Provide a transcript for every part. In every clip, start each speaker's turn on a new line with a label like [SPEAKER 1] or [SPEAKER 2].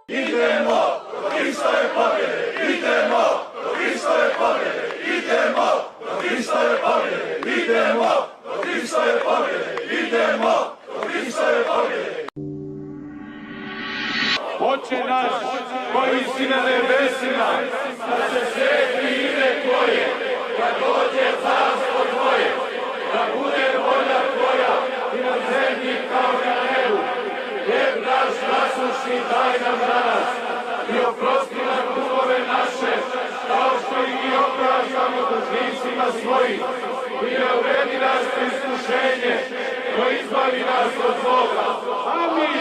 [SPEAKER 1] Idemo do Hristove pobjede, idemo do Hristove pobjede, idemo do Hristove pobjede, idemo do Hristove pobjede, idemo do Hristove pobjede.
[SPEAKER 2] Oče naš, koji si na nebesima, da se sveti ime Tvoje, da dođe carstvo Tvoje, da bude volja Tvoja i na zemlji kao na nebu. Hljeb naš nasušni daj nam danas i oprosti nam dugove naše, kao što i mi opraštamo dužnicima svojim. I ne uvedi nas u iskušenje, no izbavi nas od zloga. Amin.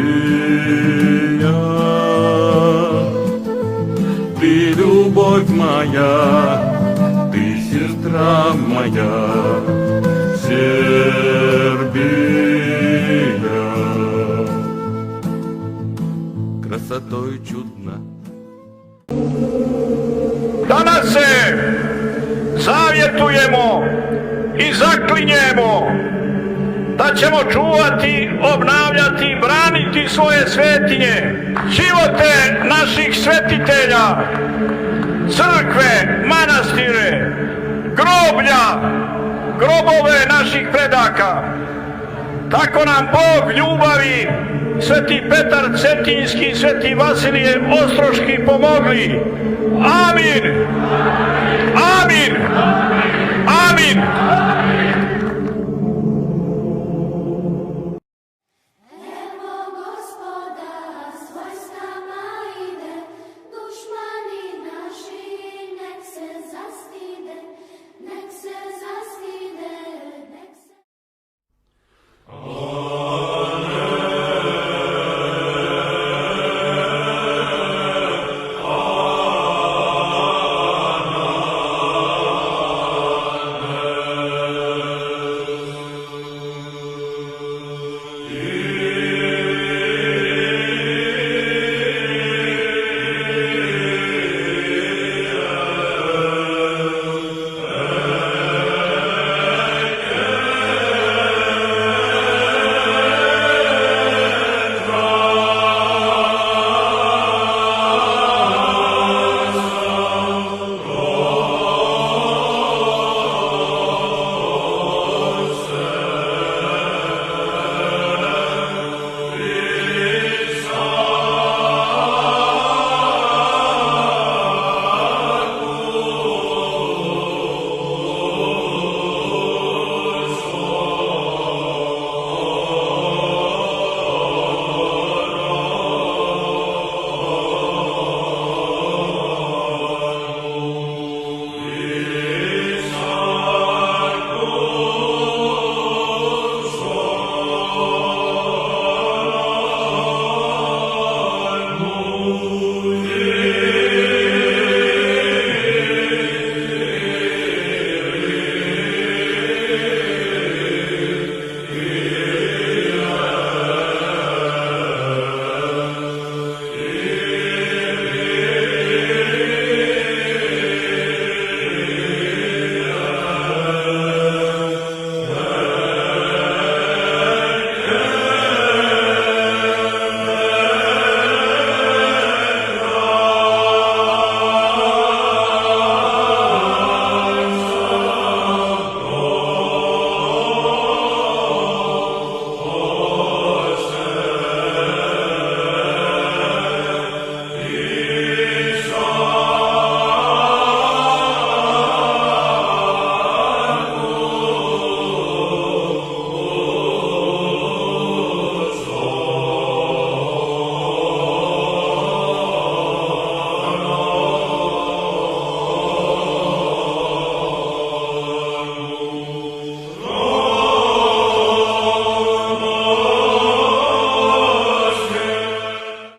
[SPEAKER 3] Srbija, ti любовь моя, ты сестра моя, Сербия, красотой чудна.
[SPEAKER 4] Danas se zavjetujemo i zaklinjemo da ćemo čuvati, obnavljati, braniti svoje svetinje, živote naših svetitelja, crkve, manastire, groblja, grobove naših predaka. Tako nam Bog ljubavi, Sveti Petar Cetinski, Sveti Vasilije Ostroški pomogli. Amin! Amin! Amin!